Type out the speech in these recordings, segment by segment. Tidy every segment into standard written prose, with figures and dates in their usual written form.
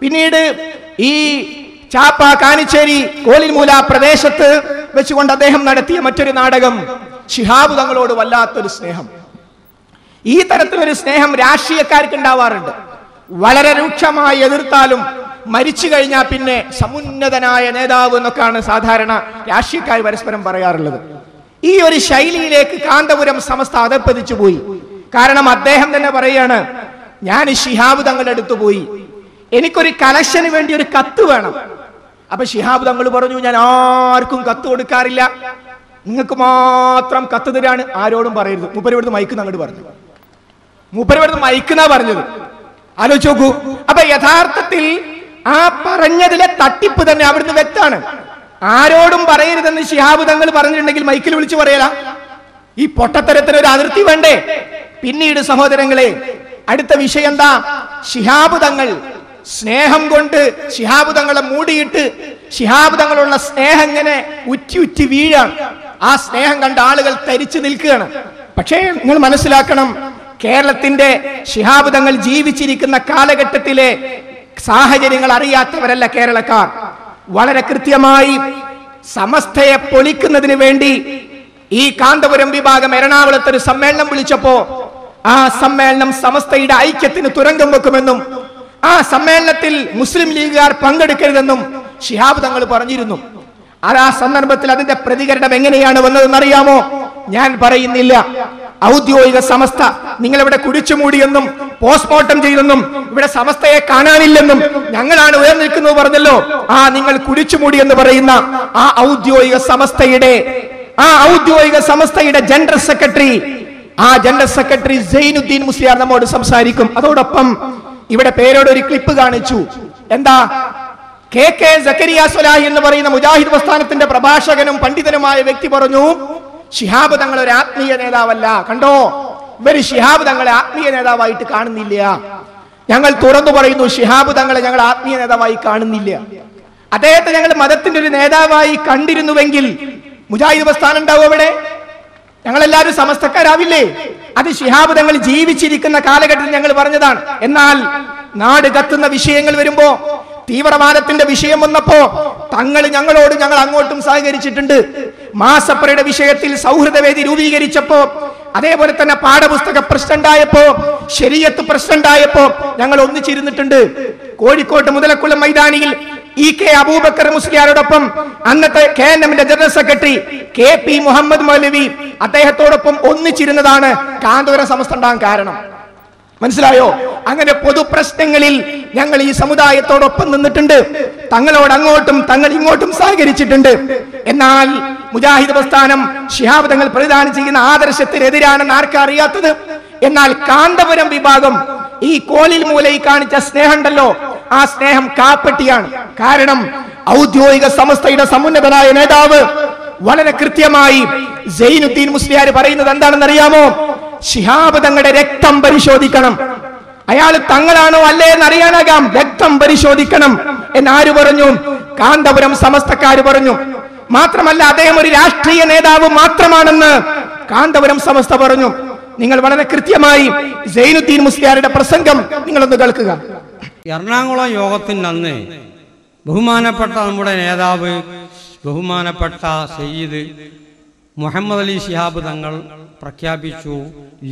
പിന്നീട് ഈ ചാപ്പ കാനിച്ചേരി കോലിൽമൂല പ്രദേശത്ത് വെച്ചുകൊണ്ട് അദ്ദേഹം നടത്തിയ മറ്റൊരു നാടകം ശിഹാബ് തങ്ങളോട് വല്ലാത്തൊരു സ്നേഹം. ഈ തരത്തിലൊരു സ്നേഹം രാഷ്ട്രീയക്കാർക്ക് ഉണ്ടാവാറുണ്ട്. വളരെ രൂക്ഷമായി എതിർത്താലും മരിച്ചു കഴിഞ്ഞാൽ പിന്നെ സമുന്നതനായ നേതാവ് എന്നൊക്കെയാണ് സാധാരണ രാഷ്ട്രീയക്കാർ പരസ്പരം പറയാറുള്ളത്. ഈ ഒരു ശൈലിയിലേക്ക് കാന്തപുരം സമസ്ത അധപ്പതിച്ചു പോയി. കാരണം അദ്ദേഹം തന്നെ പറയാണ്, ഞാൻ ശിഹാബ് തങ്ങളുടെ അടുത്ത് പോയി, എനിക്കൊരു കലക്ഷന് വേണ്ടി ഒരു കത്ത് വേണം. അപ്പൊ ശിഹാബ് തങ്ങൾ പറഞ്ഞു, ഞാൻ ആർക്കും കത്ത് കൊടുക്കാറില്ല, നിങ്ങൾക്ക് മാത്രം കത്ത് തരാണ്, ആരോടും പറയരുത്. മൂപ്പരിവിടുന്ന് മൈക്കുന്ന അങ്ങോട്ട് പറഞ്ഞു. മൂപ്പരിവിടുന്ന് മൈക്കുന്ന പറഞ്ഞത് ആലോചിച്ച് നോക്കൂ. അപ്പൊ യഥാർത്ഥത്തിൽ ആ പറഞ്ഞതിലെ തട്ടിപ്പ് തന്നെ അവിടുന്ന് വ്യക്തമാണ്. ആരോടും പറയരുതെന്ന് ശിഹാബ് തങ്ങൾ പറഞ്ഞിട്ടുണ്ടെങ്കിൽ മൈക്കിൽ വിളിച്ചു പറയല. ഈ പൊട്ടത്തരത്തിന് ഒരു അതിർത്തി വേണ്ടേ? പിന്നീട് സഹോദരങ്ങളെ, അടുത്ത വിഷയം എന്താ? ശിഹാബ് തങ്ങൾ സ്നേഹം കൊണ്ട് ശിഹാബ് തങ്ങളെ മൂടിയിട്ട് ശിഹാബ് തങ്ങളുള്ള സ്നേഹം ഇങ്ങനെ ഉറ്റി ഉറ്റി വീഴാണ്. ആ സ്നേഹം കണ്ട ആളുകൾ തരിച്ചു നിൽക്കുകയാണ്. പക്ഷേ നിങ്ങൾ മനസ്സിലാക്കണം, കേരളത്തിന്റെ ശിഹാബ് തങ്ങൾ ജീവിച്ചിരിക്കുന്ന കാലഘട്ടത്തിലെ സാഹചര്യങ്ങൾ അറിയാത്തവരല്ല കേരളക്കാർ. വളരെ കൃത്യമായി സമസ്തയെ പൊളിക്കുന്നതിന് വേണ്ടി ഈ കാന്തപുരം വിഭാഗം എറണാകുളത്ത് ഒരു സമ്മേളനം വിളിച്ചപ്പോ ആ സമ്മേളനം സമസ്തയുടെ ഐക്യത്തിന് തുരങ്കം വെക്കുമെന്നും ആ സമ്മേളനത്തിൽ മുസ്ലിം ലീഗുകാർ പങ്കെടുക്കരുതെന്നും ശിഹാബ് തങ്ങൾ പറഞ്ഞിരുന്നു. ആ സന്ദർഭത്തിൽ അതിന്റെ പ്രതികരണം എങ്ങനെയാണ് വന്നതെന്നറിയാമോ? ഞാൻ പറയുന്നില്ല. ഔദ്യോഗിക സമസ്ത നിങ്ങളിവിടെ കുടിച്ചുമൂടിയെന്നും പോസ്റ്റ്മോർട്ടം ചെയ്തെന്നും ഇവിടെ സമസ്തയെ കാണാനില്ലെന്നും ഞങ്ങളാണ് ഉയർന്നിരിക്കുന്നത് പറഞ്ഞല്ലോ. ആ നിങ്ങൾ കുടിച്ചുമൂടി എന്ന് പറയുന്ന ആ ഔദ്യോഗിക സമസ്തയുടെ ജനറൽ സെക്രട്ടറി സൈനുദ്ദീൻ മുസ്ലിയാർ നമ്മോട് സംസാരിക്കും. അതോടൊപ്പം ഇവിടെ പേരോട് ഒരു ക്ലിപ്പ് കാണിച്ചു. എന്താ? KK സക്കരിയ സ്വലാഹി എന്ന് പറയുന്ന മുജാഹിദ് പ്രസ്ഥാനത്തിന്റെ പ്രഭാഷകനും പണ്ഡിതനുമായ വ്യക്തി പറഞ്ഞു, ശിഹാബ് തങ്ങൾ ഒരു ആത്മീയ നേതാവല്ല. കണ്ടോ, ഇവര് ശിഹാബ് തങ്ങളെ ആത്മീയ നേതാവായിട്ട് കാണുന്നില്ല. ഞങ്ങൾ തുറന്നു പറയുന്നു, ശിഹാബ് തങ്ങളെ ഞങ്ങൾ ആത്മീയ നേതാവായി കാണുന്നില്ല. അദ്ദേഹത്തെ ഞങ്ങൾ മതത്തിന്റെ ഒരു നേതാവായി കണ്ടിരുന്നുവെങ്കിൽ മുജാഹിദ് പ്രസ്ഥാനം ഉണ്ടാവും അവിടെ? ഞങ്ങളെല്ലാവരും സമസ്തക്കാരാവില്ലേ? അത് ശിഹാബ് തങ്ങൾ ജീവിച്ചിരിക്കുന്ന കാലഘട്ടത്തിൽ ഞങ്ങൾ പറഞ്ഞതാണ്. എന്നാൽ നാട് കത്തുന്ന വിഷയങ്ങൾ വരുമ്പോ, തീവ്രവാദത്തിന്റെ വിഷയം വന്നപ്പോ ഞങ്ങൾ അങ്ങോട്ടും സഹകരിച്ചിട്ടുണ്ട്. മാസപ്പറയുടെ വിഷയത്തിൽ സൗഹൃദവേദി രൂപീകരിച്ചപ്പോ, അതേപോലെ തന്നെ പാഠപുസ്തക പ്രസിഡന്റായപ്പോ, ശരീഅത്ത് പ്രസിഡന്റായപ്പോ ഞങ്ങൾ ഒന്നിച്ചിരുന്നിട്ടുണ്ട്. കോഴിക്കോട്ട് മുതലക്കുളം മൈതാനിയിൽ EK അബൂബക്കർ മുസ്ലിയാരോടൊപ്പം അന്നത്തെ KNMന്റെ ജനറൽ സെക്രട്ടറി KP മുഹമ്മദ് മൗലവി അദ്ദേഹത്തോടൊപ്പം ഒന്നിച്ചിരുന്നതാണ് കാന്തപുരം സമസ്ത ഉണ്ടാകാൻ കാരണം. മനസ്സിലായോ? അങ്ങനെ പൊതുപ്രശ്നങ്ങളിൽ ഞങ്ങൾ ഈ സമുദായത്തോടൊപ്പം നിന്നിട്ടുണ്ട്. തങ്ങളോട് അങ്ങോട്ടും തങ്ങൾ ഇങ്ങോട്ടും സഹകരിച്ചിട്ടുണ്ട്. എന്നാൽ മുജാഹിദ് പ്രസ്ഥാനം ശിഹാബ് തങ്ങൾ പ്രതിദാനം ചെയ്യുന്ന ആദർശത്തിനെതിരാണെന്ന് ആർക്കാ അറിയാത്തത്? എന്നാൽ കാന്തപുരം വിഭാഗം ഈ കോലിൽ മൂലയിൽ കാണിച്ച സ്നേഹം ഉണ്ടല്ലോ, ആ സ്നേഹം കാപ്പട്ടിയാണ്. കാരണം ഔദ്യോഗിക സമസ്തയുടെ സമുന്നതനായ നേതാവ് വളരെ കൃത്യമായി സൈനുദ്ദീൻ മുസ്ലിയാർ പറയുന്നത് എന്താണെന്ന് അറിയാമോ? ശിഹാബ് തങ്ങളുടെ രക്തം പരിശോധിക്കണം. അയാൾ തങ്ങളാണോ അല്ലേ എന്നറിയാനാകാം, രക്തം പരിശോധിക്കണം എന്നാര് പറഞ്ഞു? കാന്തപുരം സമസ്തക്കാര് പറഞ്ഞു. മാത്രമല്ല, അദ്ദേഹം ഒരു രാഷ്ട്രീയ നേതാവ് മാത്രമാണെന്ന് കാന്തപുരം സമസ്ത പറഞ്ഞു. നിങ്ങൾ വളരെ കൃത്യമായി സൈനുദ്ദീൻ മുസ്ലിയാരുടെ പ്രസംഗം നിങ്ങളൊന്ന് കേൾക്കുക. എറണാകുളം യോഗത്തിൻ്റെ അന്ന് ബഹുമാനപ്പെട്ട നമ്മുടെ നേതാവ് ബഹുമാനപ്പെട്ട സയ്യിദ് മുഹമ്മദ് അലി ശിഹാബ് തങ്ങൾ പ്രഖ്യാപിച്ചു,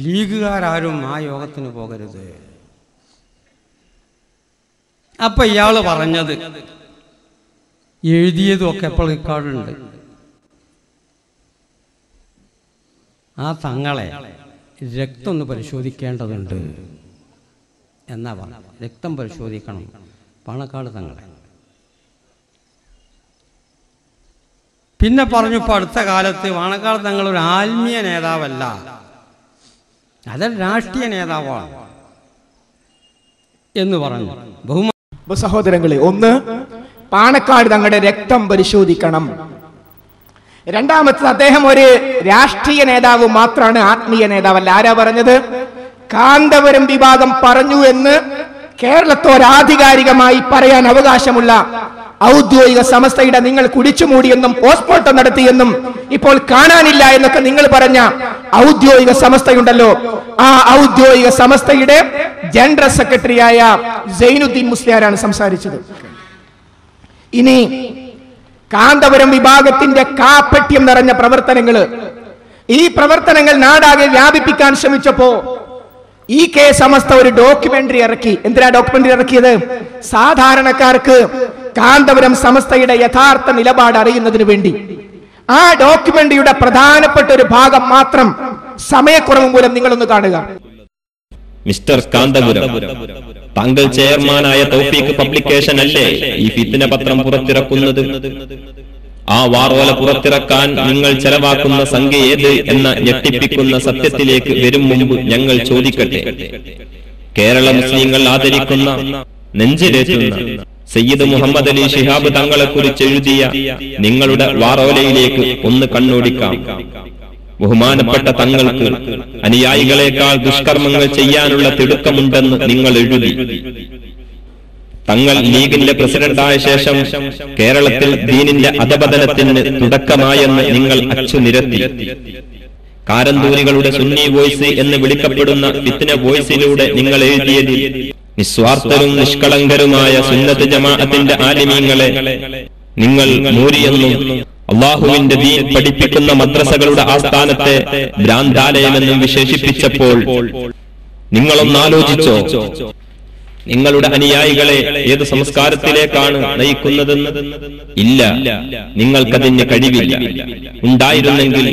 ലീഗുകാരും ആ യോഗത്തിന് പോകരുത്. അപ്പൊ ഇയാള് പറഞ്ഞത് എഴുതിയതും ഒക്കെ ഇപ്പോൾ റെക്കോർഡുണ്ട്. ആ തങ്ങളെ രക്തം ഒന്ന് പരിശോധിക്കേണ്ടതുണ്ട് എന്നാ പറഞ്ഞ. രക്തം പരിശോധിക്കണം പാണക്കാട് തങ്ങളെ. പിന്നെ പറഞ്ഞു, ഇപ്പൊ അടുത്ത കാലത്ത് പാണക്കാട് തങ്ങൾ ഒരു ആത്മീയ നേതാവല്ല, അതൊരു രാഷ്ട്രീയ നേതാവാണ് എന്ന് പറഞ്ഞു. സഹോദരങ്ങളെ, ഒന്ന്, പാണക്കാട് തങ്ങളുടെ രക്തം പരിശോധിക്കണം. രണ്ടാമത്തത്, അദ്ദേഹം ഒരു രാഷ്ട്രീയ നേതാവ് മാത്രമാണ്, ആത്മീയ നേതാവല്ല. ആരാ പറഞ്ഞത്? കാന്തപുരം വിഭാഗം പറഞ്ഞു എന്ന് കേരളത്തോരാധികാരികമായി പറയാൻ അവകാശമുള്ള ഔദ്യോഗിക സമസ്തയുടെ നിങ്ങൾ കുടിച്ചുമൂടിയെന്നും പോസ്റ്റ്മോർട്ടം നടത്തിയെന്നും ഇപ്പോൾ കാണാനില്ല എന്നൊക്കെ നിങ്ങൾ പറഞ്ഞ ഔദ്യോഗിക സമസ്തയുണ്ടല്ലോ, ആ ഔദ്യോഗിക സമസ്തയുടെ ജനറൽ സെക്രട്ടറിയായ സൈനുദ്ദീൻ മുസ്ലിയാരാണ് സംസാരിച്ചത്. ഇനി കാന്തപുരം വിഭാഗത്തിന്റെ കാപ്പട്യം നിറഞ്ഞ പ്രവർത്തനങ്ങൾ, ഈ പ്രവർത്തനങ്ങൾ നാടാകെ വ്യാപിപ്പിക്കാൻ ശ്രമിച്ചപ്പോ ഈ കെ സമസ്ത ഒരു ഡോക്യുമെന്ററി ഇറക്കി. എന്തിനാ ഡോക്യുമെന്ററി ഇറക്കിയത്? സാധാരണക്കാർക്ക് കാന്തപുരം സമസ്തയുടെ യഥാർത്ഥ നിലപാട് അറിയുന്നതിന് വേണ്ടി. ആ ഡോക്യുമെന്ററിയുടെ പ്രധാനപ്പെട്ട ഒരു ഭാഗം മാത്രം സമയക്കുറവ് മൂലം നിങ്ങളൊന്ന് കാണുക. മിസ്റ്റർ കാന്തപുരം, താങ്കൾ ചെയർമാനായ തൗഫീഖ് പബ്ലിക്കേഷൻ അല്ലേ ഈ ഫിത്ന പത്രം പുറത്തിറക്കുന്നത്? ആ വാറോല പുറത്തിറക്കാൻ നിങ്ങൾ ചെലവാക്കുന്ന സംഖ്യ ഏത് എന്ന ഞെട്ടിപ്പിക്കുന്ന സത്യത്തിലേക്ക് വരും മുമ്പ് ഞങ്ങൾ ചോദിക്കട്ടെ. കേരള മുസ്ലിങ്ങൾ ആദരിക്കുന്ന, നെഞ്ചിലേറ്റുന്ന സയ്യിദ് മുഹമ്മദ് അലി ശിഹാബ് തങ്ങളെ കുറിച്ച് എഴുതിയ നിങ്ങളുടെ വാറോലയിലേക്ക് ഒന്ന് കണ്ണോടിക്കാം. ബഹുമാനപ്പെട്ട തങ്ങൾക്ക് അനുയായികളെക്കാൾ ദുഷ്കർമ്മങ്ങൾ ചെയ്യാനുള്ള തിടുക്കമുണ്ടെന്ന് നിങ്ങൾ എഴുതി. തങ്ങൾ ലീഗിന്റെ പ്രസിഡന്റായ ശേഷം കേരളത്തിൽ ദീനിന്റെ അധപതനത്തിന് തുടക്കമായെന്ന് നിങ്ങൾ അച്ചുനിരത്തി. കാരന്തൂരികളുടെ സുന്നി വോയിസ് എന്ന് വിളിക്കപ്പെടുന്ന ഫിത്ന വോയിസിലൂടെ നിങ്ങൾ എഴുതിയതിൽ നിസ്വാർത്ഥരും നിഷ്കളങ്കരുമായ സുന്നത്ത് ജമാഅത്തിന്റെ ആലിമീങ്ങളെ നിങ്ങൾ മൂരിയെന്നും അള്ളാഹുവിന്റെ ദീൻ പഠിപ്പിക്കുന്ന മദ്രസകളുടെ ആസ്ഥാനത്തെ ഭ്രാന്താലയമെന്നും വിശേഷിപ്പിച്ചപ്പോൾ നിങ്ങളൊന്നാലോചിച്ചോ നിങ്ങളുടെ അനുയായികളെ ഏത് സംസ്കാരത്തിലേക്കാണ് നയിക്കുന്നതെന്ന്? ഇല്ല, നിങ്ങൾക്കതിന് കഴിവില്ല. ഉണ്ടായിരുന്നെങ്കിൽ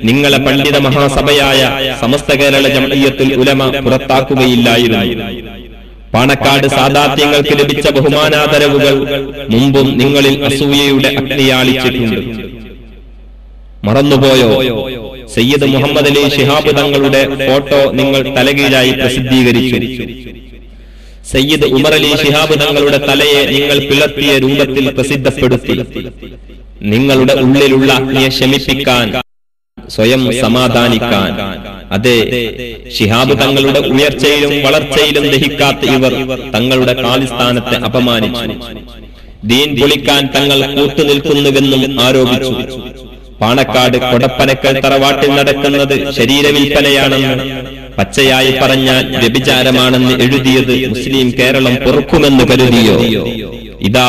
നിങ്ങളെ പണ്ഡിത മഹാസഭയായ സമസ്ത കേരള ജംഇയ്യത്തുൽ ഉലമ പുറത്താക്കുകയില്ലായിരുന്നു. പാണക്കാട് സാദാത്യങ്ങൾക്ക് ലഭിച്ച ബഹുമാനാദരവുകൾ മുമ്പും നിങ്ങളിൽ അസൂയയുടെ അഗ്നിയാളിച്ചിട്ടുണ്ട്. മറന്നുപോയോ? സയ്യിദ് മുഹമ്മദ് അലി ശിഹാബ് തങ്ങളുടെ ഫോട്ടോ നിങ്ങൾ തലകീഴായി പ്രസിദ്ധീകരിച്ചു. സയ്യിദ് ഉമർ അലി ശിഹാബ് തങ്ങളുടെ തലയെ നിങ്ങൾ പിളർത്തിയ രൂപത്തിൽ പ്രസിദ്ധപ്പെടുത്തി. നിങ്ങളുടെ ഉള്ളിലുള്ള അഗ്നിയെ ശമിപ്പിക്കാൻ, സ്വയം സമാധാനിക്കാൻ. അതെ, ശിഹാബ് തങ്ങളുടെ ഉയർച്ചയിലും വളർച്ചയിലും ദഹിക്കാത്ത ഇവർ തങ്ങളുടെ കാലിസ്ഥാനത്തെ അപമാനിച്ചു. ദീൻ പൊളിക്കാൻ തങ്ങൾ കൂട്ടുനിൽക്കുന്നുവെന്നും ആരോപിച്ചു. പാണക്കാട് കൊടപ്പനക്കൽ തറവാട്ടിൽ നടക്കുന്നത് ശരീരവിൽപ്പനയാണെന്ന്, പച്ചയായി പറഞ്ഞാൽ വ്യഭിചാരമാണെന്ന് എഴുതിയത് മുസ്ലിം കേരളം പൊറുക്കുമെന്ന് കരുതിയോ? ഇതാ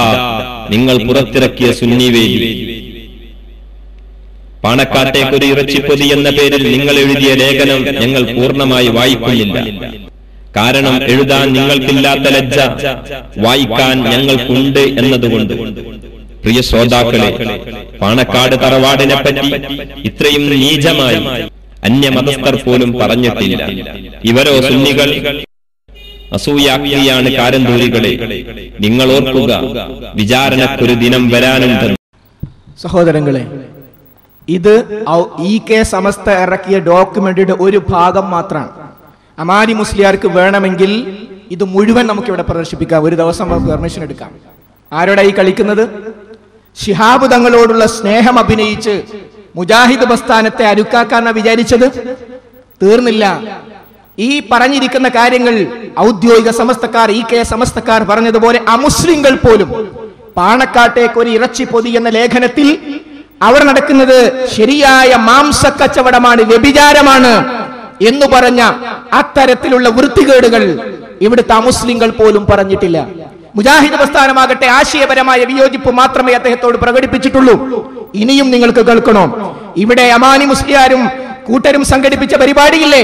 നിങ്ങൾ പുറത്തിറക്കിയ സുന്നിവേദി. പാണക്കാട്ടേക്കൊരു ഇറച്ചിപ്പൊതി എന്ന പേരിൽ നിങ്ങൾ എഴുതിയ ലേഖനം ഞങ്ങൾ പൂർണ്ണമായി വായിക്കുന്നില്ല. കാരണം എഴുതാൻ നിങ്ങൾക്കില്ലാത്ത ലജ്ജ വായിക്കാൻ ഞങ്ങൾക്കുണ്ട് എന്നതുകൊണ്ട്. പ്രിയ ശ്രോതാക്കളെ, പാണക്കാട് തറവാടിനെ പറ്റി ഇത്രയും നീചമായി അന്യമതസ്ഥർ പോലും പറഞ്ഞിട്ടില്ല. ഇവരോ സുന്നികൾ അസൂയാക്കിയാണ് കാരന്തൂരികളെ. നിങ്ങൾ ഓർക്കുക, വിചാരണക്കൊരു ദിനം വരാനുണ്ട്. സഹോദരങ്ങളെ, ഇത് ഈ കെ സമസ്ത ഇറക്കിയ ഡോക്യുമെന്റിയുടെ ഒരു ഭാഗം മാത്രമാണ്. അമാനി മുസ്ലിയാർക്ക് വേണമെങ്കിൽ ഇത് മുഴുവൻ നമുക്ക് ഇവിടെ പ്രദർശിപ്പിക്കാം. ഒരു ദിവസം നമുക്ക് പെർമിഷൻ എടുക്കാം. ആരോടായി കളിക്കുന്നത്? ശിഹാബ് തങ്ങളോടുള്ള സ്നേഹം അഭിനയിച്ച് മുജാഹിദ് പ്രസ്ഥാനത്തെ അരുക്കാക്കാനാണ് വിചാരിച്ചത്. തീർന്നില്ല. ഈ പറഞ്ഞിരിക്കുന്ന കാര്യങ്ങൾ ഔദ്യോഗിക സമസ്തക്കാർ, ഈ കെ സമസ്തക്കാർ പറഞ്ഞതുപോലെ അമുസ്ലിങ്ങൾ പോലും പാണക്കാട്ടേക്ക് ഒരു ഇറച്ചി പൊതി എന്ന ലേഖനത്തിൽ അവർ നടക്കുന്നത് ശരിയായ മാംസക്കച്ചവടമാണ്, വ്യഭിചാരമാണ് എന്ന് പറഞ്ഞ അത്തരത്തിലുള്ള വൃത്തികേടുകൾ ഇവിടുത്തെ അമുസ്ലിങ്ങൾ പോലും പറഞ്ഞിട്ടില്ല. മുജാഹിദ് പ്രസ്ഥാനമാകട്ടെ ആശയപരമായ വിയോജിപ്പ് മാത്രമേ അദ്ദേഹത്തോട് പ്രകടിപ്പിച്ചിട്ടുള്ളൂ. ഇനിയും നിങ്ങൾക്ക് കേൾക്കണോ? ഇവിടെ അമാനി മുസ്ലിയാരും കൂട്ടരും സംഘടിപ്പിച്ച പരിപാടിയില്ലേ,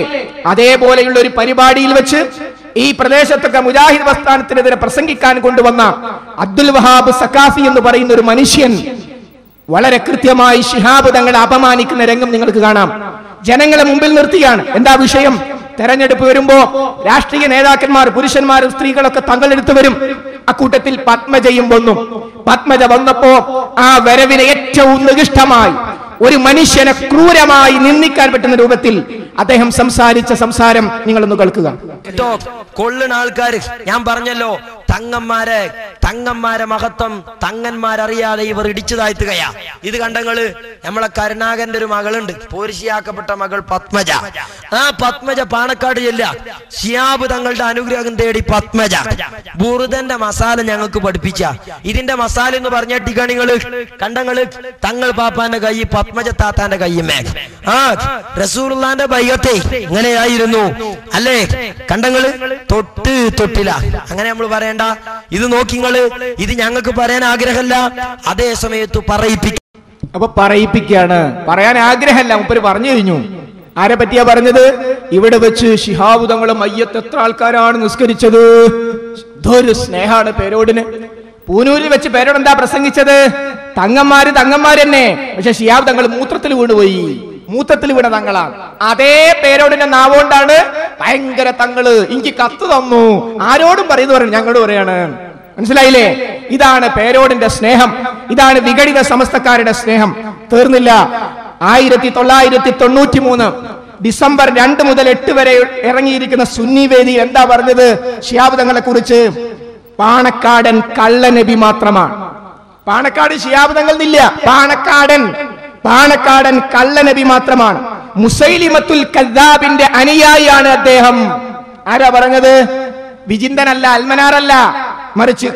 അതേപോലെയുള്ള ഒരു പരിപാടിയിൽ വെച്ച് ഈ പ്രദേശത്തൊക്കെ മുജാഹിദ് പ്രസ്ഥാനത്തിനെതിരെ പ്രസംഗിക്കാൻ കൊണ്ടുവന്ന അബ്ദുൽ വഹാബ് സഖാഫി എന്ന് പറയുന്ന ഒരു മനുഷ്യൻ വളരെ കൃത്യമായി ശിഹാബ് തങ്ങളെ അപമാനിക്കുന്ന രംഗം നിങ്ങൾക്ക് കാണാം. ജനങ്ങളെ മുമ്പിൽ നിർത്തിയാണ്. എന്താ വിഷയം? തെരഞ്ഞെടുപ്പ് വരുമ്പോ രാഷ്ട്രീയ നേതാക്കന്മാർ, പുരുഷന്മാരും സ്ത്രീകളൊക്കെ തങ്ങളെടുത്ത് വരും. അക്കൂട്ടത്തിൽ പത്മജയും വന്നു. പത്മജ വന്നപ്പോ ആ വരവിനെ ഏറ്റവും നികൃഷ്ടമായി, ഒരു മനുഷ്യനെ ക്രൂരമായി നിന്ദിക്കാൻ പറ്റുന്ന രൂപത്തിൽ അദ്ദേഹം സംസാരിച്ച സംസാരം നിങ്ങളൊന്ന് കേൾക്കുക. കൊള്ളുന്ന ആൾക്കാര്, ഞാൻ പറഞ്ഞല്ലോ, തങ്ങന്മാരെ തങ്ങന്മാരെ മഹത്വം തങ്ങന്മാരറിയാതെ ഇവർ ഇടിച്ചു താഴ്ത്തുകയാ. ഇത് കണ്ടങ്ങള് നമ്മളെ കരുണാകരന്റെ ഒരു മകളുണ്ട്, പോരിശിയാക്കപ്പെട്ട മകൾ പത്മജ. ആ പത്മജ പാണക്കാട് ചെല്ല ശിഹാബ് തങ്ങളുടെ അനുഗ്രഹം തേടി പത്മജ ബുറുദന്റെ മസാല ഞങ്ങൾക്ക് പഠിപ്പിച്ച. ഇതിന്റെ മസാല എന്ന് പറഞ്ഞിട്ടിക്ക നിങ്ങള് കണ്ടങ്ങള് തങ്ങൾ പാപ്പാന്റെ കൈ പത്മജ താത്താന്റെ കയ്യുമേ. ആ റസൂലുള്ളാന്റെ ബൈഅത്തെ ഇങ്ങനെയായിരുന്നു അല്ലേ? കണ്ടങ്ങള് തൊട്ടില്ല. അങ്ങനെ നമ്മൾ പറയണ്ട. ഇത് നോക്കിങ്ങള്, ഇത് ഞങ്ങൾക്ക് പറയാൻ ആഗ്രഹമല്ല, അതേ സമയത്ത് പറയിപ്പിക്കും. അപ്പൊ പറയിപ്പിക്കുകയാണ്, പറയാൻ ആഗ്രഹമല്ല, മുപ്പര് പറഞ്ഞു കഴിഞ്ഞു. ആരെ പറ്റിയാ പറഞ്ഞത്? ഇവിടെ വെച്ച് ശിഹാബ് തങ്ങളും മയ്യത്ത് എത്ര ആൾക്കാരാണ് നിസ്കരിച്ചത്. ഇതൊരു സ്നേഹാണ് പേരോടിന്. പൂനൂരിൽ വെച്ച് പേരോട് എന്താ പ്രസംഗിച്ചത്? തങ്ങന്മാര് തന്നെ. പക്ഷെ ശിഹാബ് തങ്ങൾ മൂത്രത്തിൽ വീണുപോയി. മൂത്രത്തിൽ വീണ തങ്ങളാണ്. അതേ പേരോടിന്റെ നാവുകൊണ്ടാണ് ഭയങ്കര തങ്ങള് എനിക്ക് കത്ത് തന്നു, ആരോടും പറയുന്നു ഞങ്ങളോട് പറയാണ്. മനസ്സിലായില്ലേ? ഇതാണ് പേരോടിന്റെ സ്നേഹം. ഇതാണ് വിഘടിത സമസ്തക്കാരുടെ സ്നേഹം. തീർന്നില്ല. 1993 ഡിസംബർ 2 മുതൽ 8 വരെ ഇറങ്ങിയിരിക്കുന്ന സുന്നി വേദി എന്താ പറഞ്ഞത് ശിഹാബ് തങ്ങളെ കുറിച്ച്? പാണക്കാടൻ കള്ളനബി മാത്രമാണ്. പാണക്കാട് ശിഹാബ് തങ്ങൾ ഇല്ല. പാണക്കാടൻ കള്ളനബി മാത്രമാണ്. മുസൈലിമത്തുൽ കദ്ദാബിന്റെ അനുയായിയാണ് അദ്ദേഹം. ആരാ പറഞ്ഞത്? വിജിന്തനല്ല, അൽമനാറല്ല, മറിച്ച്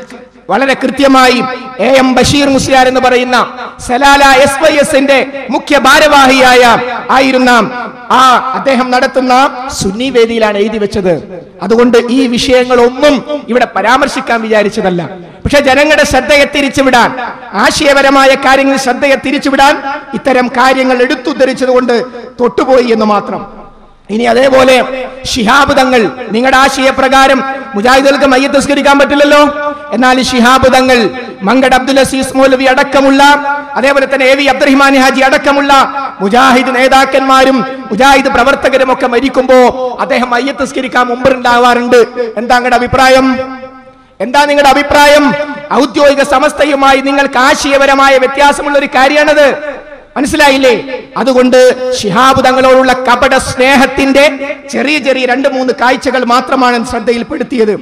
വളരെ കൃത്യമായി AM ബഷീർ മുസ്ലിയാർ എന്ന് പറയുന്ന സലാല SYSന്റെ മുഖ്യ ഭാരവാഹിയായ ആയിരുന്ന അദ്ദേഹം നടത്തുന്ന സുന്നി വേദിയിലാണ് എഴുതി വെച്ചത്. അതുകൊണ്ട് ഈ വിഷയങ്ങളൊന്നും ഇവിടെ പരാമർശിക്കാൻ വിചാരിച്ചതല്ല. പക്ഷെ ജനങ്ങളുടെ ശ്രദ്ധയെ തിരിച്ചുവിടാൻ, ആശയപരമായ കാര്യങ്ങളിൽ ശ്രദ്ധയെ തിരിച്ചുവിടാൻ ഇത്തരം കാര്യങ്ങൾ എടുത്തുദ്ധരിച്ചതുകൊണ്ട് തൊട്ടുപോയി എന്ന് മാത്രം. ഇനി അതേപോലെ ശിഹാബ് തങ്ങൾ, നിങ്ങളുടെ ആശയപ്രകാരം മുജാഹിദുകൾക്ക് മയ്യത്ത് നിസ്കരിക്കാൻ പറ്റില്ലല്ലോ. എന്നാൽ ശിഹാബ് തങ്ങൾ, മങ്കട് അബ്ദുൽ അസീസ് മൗലവി അടക്കമുള്ള, അതേപോലെ തന്നെ AV അബ്ദുറഹിമാൻ ഹാജി അടക്കമുള്ള മുജാഹിദ് നേതാക്കന്മാരും മുജാഹിദ് പ്രവർത്തകരും ഒക്കെ മരിക്കുമ്പോ അദ്ദേഹം മയ്യത്ത് നിസ്കരിക്കാൻ മുമ്പുണ്ടാവാറുണ്ട്. എന്താ നിങ്ങളുടെ അഭിപ്രായം? ഔദ്യോഗിക സമസ്തയുമായി നിങ്ങൾക്ക് ആശയപരമായ വ്യത്യാസമുള്ള ഒരു കാര്യമാണത്. മനസ്സിലായില്ലേ? അതുകൊണ്ട് ശിഹാബ് തങ്ങളോടുള്ള കപട സ്നേഹത്തിന്റെ ചെറിയ 2-3 കാഴ്ചകൾ മാത്രമാണ് ശ്രദ്ധയിൽപ്പെടുത്തിയത്.